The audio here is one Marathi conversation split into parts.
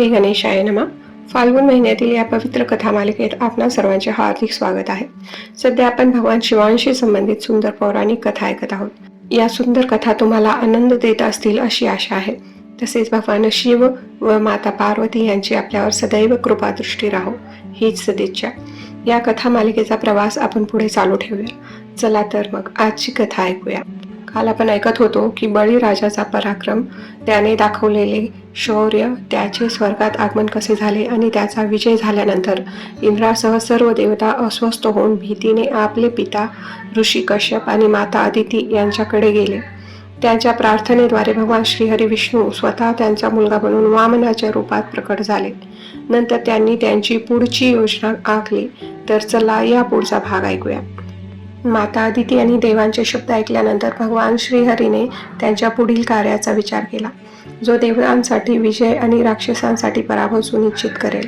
श्री गणेशाय नमः. फाल्गुन महिन्यातील या पवित्र कथा मालिकेत आपणा सर्वांचे हार्दिक स्वागत आहे. सध्या आपण भगवान शिवांशी संबंधित सुंदर पौराणिक कथा ऐकत आहोत. या सुंदर कथा तुम्हाला आनंद देत असतील अशी आशा आहे. तसेच भगवान शिव व माता पार्वती यांची आपल्यावर सदैव कृपादृष्टी राहो हीच सदिच्छा. या कथा मालिकेचा प्रवास आपण पुढे चालू ठेवूया. चला तर मग आजची कथा ऐकूया. काल आपण ऐकत होतो की बळीराजाचा पराक्रम, त्याने दाखवलेले शौर्य, त्याचे स्वर्गात आगमन कसे झाले आणि त्याचा विजय झाल्यानंतर इंद्रासह सर्व देवता अस्वस्थ होऊन भीतीने आपले पिता ऋषी कश्यप आणि माता अदिती यांच्याकडे गेले. त्यांच्या प्रार्थनेद्वारे भगवान श्रीहरी विष्णू स्वतः त्यांचा मुलगा बनून वामनाच्या रूपात प्रकट झाले. नंतर त्यांनी त्यांची पुढची योजना आखली. तर चला या पुढचा भाग ऐकूया. माता अदिती आणि देवांचे शब्द ऐकल्यानंतर भगवान श्रीहरीने त्यांच्या पुढील कार्याचा विचार केला, जो देवांसाठी विजय आणि राक्षसांसाठी पराभव सुनिश्चित करेल.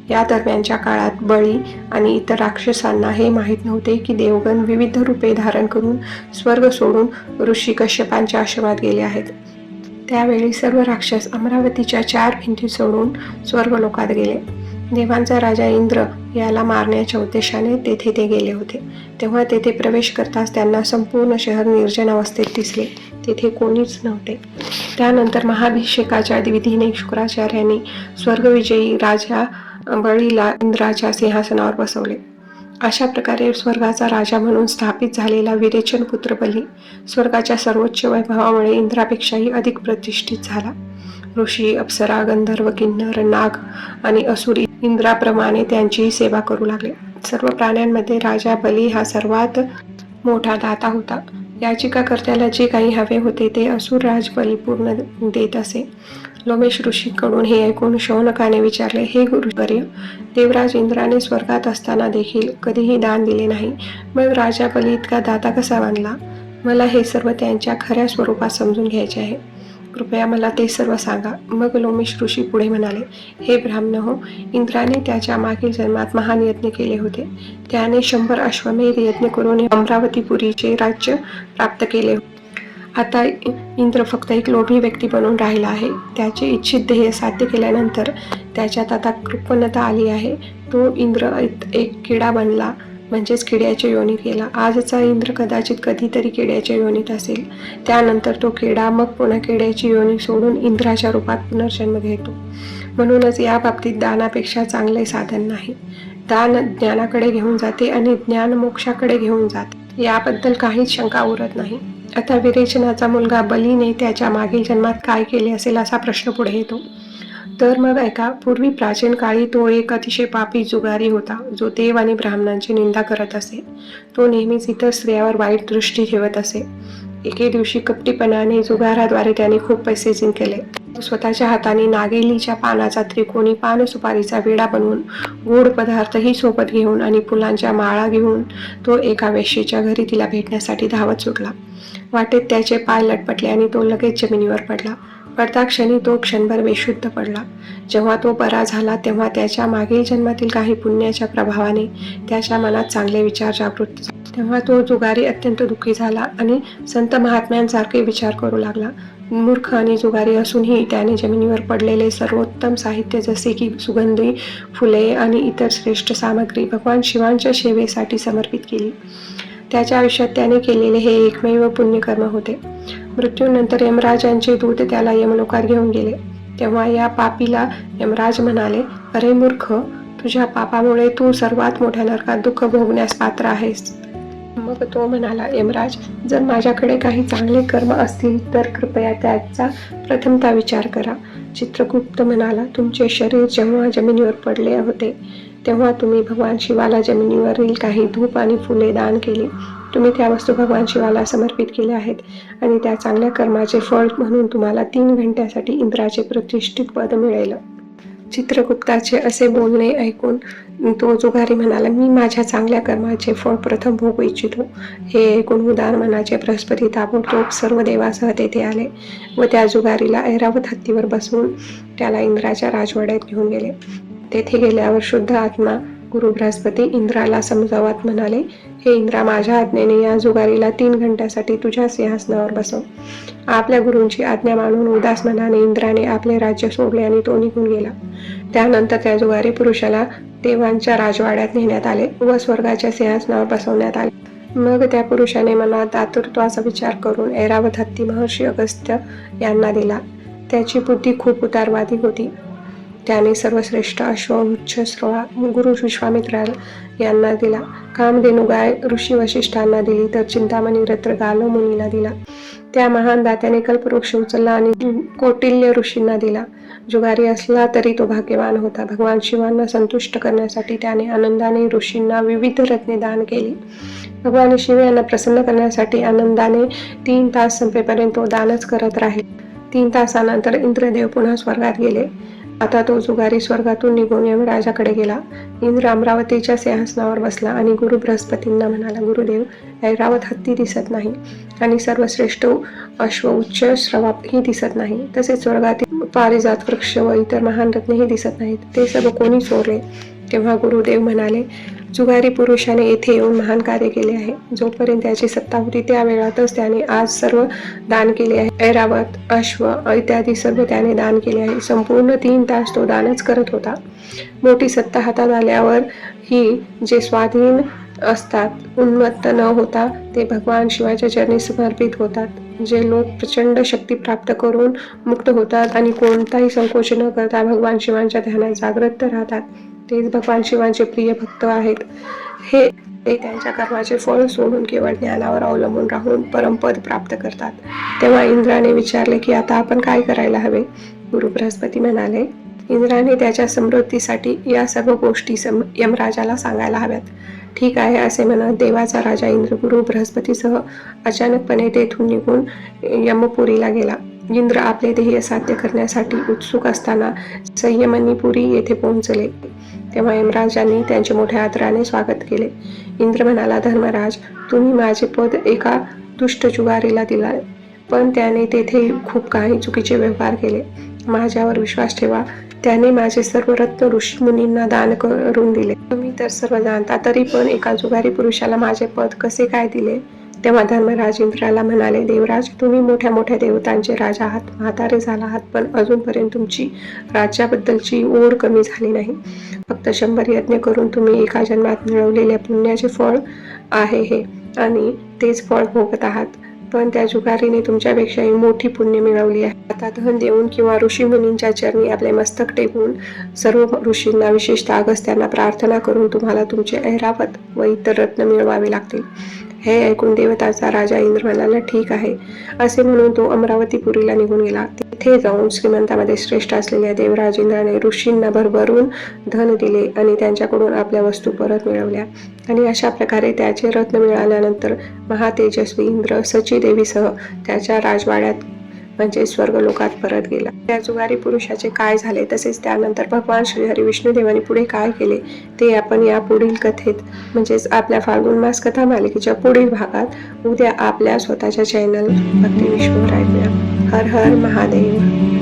या दरम्यानच्या काळात बळी आणि इतर राक्षसांना हे माहीत नव्हते की देवगण विविध रूपे धारण करून स्वर्ग सोडून ऋषी कश्यपांच्या आश्रमात गेले आहेत. त्यावेळी सर्व राक्षस अमरावतीच्या 4 भिंती सोडून स्वर्गलोकात गेले. देवांचा राजा इंद्र याला मारण्याच्या उद्देशाने तेथे ते गेले होते. तेव्हा तेथे प्रवेश करताच त्यांना संपूर्ण शहर निर्जन अवस्थेत दिसले. तेथे कोणीच नव्हते. त्यानंतर महाभिषेकाच्या विधीने शुक्राचार्यांनी स्वर्गविजयी राजा बळीला इंद्राच्या सिंहासनावर बसवले. अशा प्रकारे स्वर्गाचा राजा म्हणून स्थापित झालेला विरेचन पुत्र बली स्वर्गाच्या सर्वोच्च वैभवामुळे इंद्रापेक्षाही अधिक प्रतिष्ठित झाला. ऋषी, अप्सरा, गंधर्व, किन्नर, नाग आणि असुर इंद्राप्रमाणे त्यांची सेवा करू लागले. सर्व प्राण्यांमध्ये राजा बली हा सर्वात मोठा दाता होता. याचिकाकर्त्याला जे काही हवे होते ते असुरराज बली पूर्ण देत असे. लोमेश ऋषीकडून हे ऐकून शौनकाने विचारले, हे गुरुवर्य, देवराज इंद्राने स्वर्गात असताना देखील कधीही दान दिले नाही, मग राजा बली इतका दाता कसा बनला? मला हे सर्व त्यांच्या खऱ्या स्वरूपात समजून घ्यायचे आहे. कृपया मला ते सर्व सांगा. मग लोमेश ऋषी पुढे म्हणाले, हे ब्राह्मण हो, इंद्राने त्याच्या मागील जन्मात महान यज्ञ केले होते. त्याने 100 अश्वमेध यज्ञ करून अमरावतीपुरीचे राज्य प्राप्त केले. आता इंद्र फक्त एक लोभी व्यक्ती बनून राहिला आहे. त्याचे इच्छित ध्येय साध्य केल्यानंतर त्याच्यात आता कृपणता आली आहे. तो इंद्र एक किडा बनला, म्हणजेच किड्याच्या योनीत गेला. आजचा इंद्र कदाचित कधीतरी किड्याच्या योनीत असेल. त्यानंतर तो किडा मग पुन्हा किड्याची योनी सोडून इंद्राच्या रूपात पुनर्जन्म घेतो. म्हणूनच या बाबतीत दानापेक्षा चांगले साधन नाही. दान ज्ञानाकडे घेऊन जाते आणि ज्ञान मोक्षाकडे घेऊन जाते. याबद्दल काहीच शंका उरत नाही. आता विरेचनाचा मुलगा बलीने त्याच्या मागील जन्मात काय केले असेल असा प्रश्न पुढे येतो. तर मग ऐका. पूर्वी प्राचीन काळी तो एक अतिशय पापी जुगारी होता, जो देव आणि ब्राह्मणांची निंदा करत असे. तो नेहमीच इतर स्त्रियावर वाईट दृष्टी ठेवत असे. एके दिवशी कपटीपणाने जुगाराद्वारे त्याने खूप पैसे जिंकले. स्वतःच्या हाताने नागेलीच्या पानाचा त्रिकोणी पानसुपारीचा विडा बनवून, गोड पदार्थही सोबत घेऊन आणि फुलांच्या माळा घेऊन तो एका वेश्येच्या घरी तिला भेटण्यासाठी धावत सुटला. वाटेत त्याचे पाय लटपटले आणि तो लगेच जमिनीवर पडला. पडता क्षणी तो क्षणभर बेशुद्ध पडला. जेव्हा तो बरा झाला तेव्हा त्याच्या मागील जन्मातील काही पुण्याच्या प्रभावाने त्याच्या मनात चांगले विचार जागृत झाले. तेव्हा तो जुगारी अत्यंत दुःखी झाला आणि संत महात्म्यांसारखे विचार करू लागला. मूर्ख आणि जुगारी असूनही त्याने जमिनीवर पडलेले सर्वोत्तम साहित्य जसे की सुगंधी फुले आणि इतर श्रेष्ठ सामग्री भगवान शिवांच्या सेवेसाठी समर्पित केली. त्याच्या आयुष्यात त्याने केलेले हे एकमेव पुण्यकर्म होते. मृत्यूनंतर यमराजांचे दूत त्याला यमलोकात घेऊन गेले. तेव्हा या पापीला यमराज म्हणाले, अरे मूर्ख, तुझ्या पापामुळे तू सर्वात मोठ्या नरकात दुःख भोगण्यास पात्र आहेस. मग तो म्हणाला, यमराज, जर माझ्याकडे काही चांगले कर्म असतील तर कृपया त्याचा प्रथमतः विचार करा. चित्रगुप्त म्हणाला, तुमचे शरीर जेव्हा जमिनीवर पडले होते तेव्हा तुम्ही भगवान शिवाला जमिनीवरील काही धूप आणि फुले दान केली. तुम्ही त्या वस्तू भगवान शिवाला समर्पित केल्या आहेत आणि त्या चांगल्या कर्माचे फळ म्हणून तुम्हाला 3 घंट्यासाठी इंद्राचे प्रतिष्ठित पद मिळेल. चित्रगुप्ताचे असे बोलणे ऐकून तो जुगारी म्हणाला, मी माझ्या चांगल्या कर्माचे फळ प्रथम भोगू इच्छितो. हे ऐकून उदार मनाचे बृहस्पती ताबडतोब सर्व देवासह तेथे आले व त्या जुगारीला ऐरावत हत्तीवर बसवून त्याला इंद्राच्या राजवाड्यात घेऊन गेले. तेथे गेल्यावर शुद्ध आत्मा गुरु बृहस्पती इंद्राला समजावत म्हणाले, हे इंद्रा, माझ्या आज्ञेने या जुगारीला 3 घंट्यासाठी तुझ्या सिंहासनावर बसव. आपल्या गुरूंची आज्ञा मानून उदास मनाने इंद्राने आपले राज्य सोडले आणि तो निघून गेला. त्यानंतर त्या जुगारी पुरुषाला देवांच्या राजवाड्यात नेण्यात आले व स्वर्गाच्या सिंहासनावर बसवण्यात आले. मग त्या पुरुषाने मनात आतुरत्वाचा विचार करून ऐरावत हत्ती महर्षी अगस्त्य यांना दिला. त्याची बुद्धी खूप उदारवादी होती. त्याने सर्वश्रेष्ठ अश्व उच्च श्रवा गुरु विश्वामित्र यांना दिला. कामधेनु गाय ऋषी वशिष्ठांना दिली, तर चिंतामणी रत्र गालो मुनीला दिला. त्या महान दात्याने कल्पवृक्ष उचलला आणि कौटिल्य ऋषींना दिला. जुगारी असला तरी तो भाग्यवान होता. भगवान शिवांना संतुष्ट करण्यासाठी त्याने आनंदाने ऋषींना विविध रत्ने दान केली. भगवान शिव यांना प्रसन्न करण्यासाठी आनंदाने 3 तास संपेपर्यंत तो दानच करत राहिले. 3 तासानंतर इंद्रदेव पुन्हा स्वर्गात गेले. आता तो जुगारी स्वर्गातून निघून यमराजाकडे गेला. इंद्र अमरावतीच्या सिंहासनावर बसला आणि गुरु बृहस्पतींना म्हणाला, गुरुदेव, ऐरावत हत्ती दिसत नाही आणि सर्वश्रेष्ठ अश्व उच्च श्रवाही दिसत नाही. तसेच स्वर्गातील पारिजात वृक्ष व इतर महान रत्नेही दिसत नाहीत. ते सर्व कोणी चोरले? तेव्हा गुरुदेव म्हणाले, जुगारी पुरुषाने येथे येऊन महान कार्य केले आहे. जोपर्यंत त्याची सत्ता होती त्या वेळातच त्याने आज सर्व दान केले आहे. ऐरावत, अश्व इत्यादी सर्व त्याने दान केले आहे. संपूर्ण 3 तास तो दानच करत होता. मोठी सत्ता हातात आल्यावर ही जे स्वाधीन असतात, उन्मत्त न होता ते भगवान शिवाच्या चरणी समर्पित होतात. जे लोक प्रचंड शक्ती प्राप्त करून मुक्त होतात आणि कोणताही संकोच न करता भगवान शिवांच्या ध्यानात जागृत राहतात, तेच भगवान शिवांचे प्रिय भक्त आहेत. ते त्यांच्या कर्माचे फळ सोडून केवळ ज्ञानावर अवलंबून राहून परमपद प्राप्त करतात. तेव्हा इंद्राने विचारले की आता आपण काय करायला हवे? गुरु बृहस्पती म्हणाले, इंद्राने त्याच्या समृद्धीसाठी या सर्व गोष्टी यमराजाला सांगायला हव्यात. ठीक आहे असे म्हणत देवाचा राजा इंद्र गुरु बृहस्पतीसह अचानकपणे तेथून निघून यमपुरीला गेला. इंद्र आपले ध्येय साध्य करण्यासाठी उत्सुक असताना संयमनीपुरी येथे पोहोचले. तेव्हा यमराजांनी त्यांचे मोठ्या आदराने स्वागत केले. इंद्र म्हणाला, धर्मराज, तुम्ही माझे पद एका दुष्ट जुगारीला दिला, पण त्याने तेथे खूप काही चुकीचे व्यवहार केले. माझ्यावर विश्वास ठेवा. त्याने माझे सर्व रत्न ऋषी मुनींना दान करून दिले. तुम्ही तर सर्व जाणता, तरी पण एका जुगारी पुरुषाला माझे पद कसे काय दिले? तेव्हा धर्मराज इंद्राला म्हणाले, देवराज, तुम्ही मोठ्या मोठ्या देवतांचे राजा आहात, म्हातारे झाला आहात, पण अजूनपर्यंत तुमची राज्याबद्दलची ओढ कमी झाली नाही. फक्त 100 यज्ञ करून तुम्ही एका जन्मात मिळवलेल्या पुण्याचे फळ आहे हे, आणि तेच फळ भोगत आहात. पण त्या जुगारीने तुमच्यापेक्षाही मोठी पुण्य मिळवली आहे. आता धन देऊन किंवा ऋषी मुनींच्या चरणी आपले मस्तक टेकवून सर्व ऋषींना, विशेषतः अगस्त्यांना प्रार्थना करून तुम्हाला तुमचे ऐरावत व इतर रत्न मिळवावे लागतील. हे ऐकून देवताचा राजा इंद्र म्हणाला, ठीक आहे असे म्हणून तो अमरावतीपुरीला निघून गेला. तिथे जाऊन श्रीमंतामध्ये श्रेष्ठ असलेल्या देवराज इंद्राने ऋषींना भरभरून धन दिले आणि त्यांच्याकडून आपल्या वस्तू परत मिळवल्या. आणि अशा प्रकारे त्याचे रत्न मिळाल्यानंतर महातेजस्वी इंद्र सचीदेवीसह त्याच्या राजवाड्यात म्हणजे स्वर्गलोकात परत गेला. त्या जुगारी पुरुषाचे काय झाले, तसेच त्यानंतर भगवान श्रीहरी विष्णुदेवाने पुढे काय केले, ते आपण या पुढील कथेत म्हणजेच आपल्या फाल्गुन मास कथा मालिकेच्या पुढील भागात उद्या आपल्या स्वतःच्या चॅनल भक्ती विश्ववर ऐकूया. हर हर महादेव.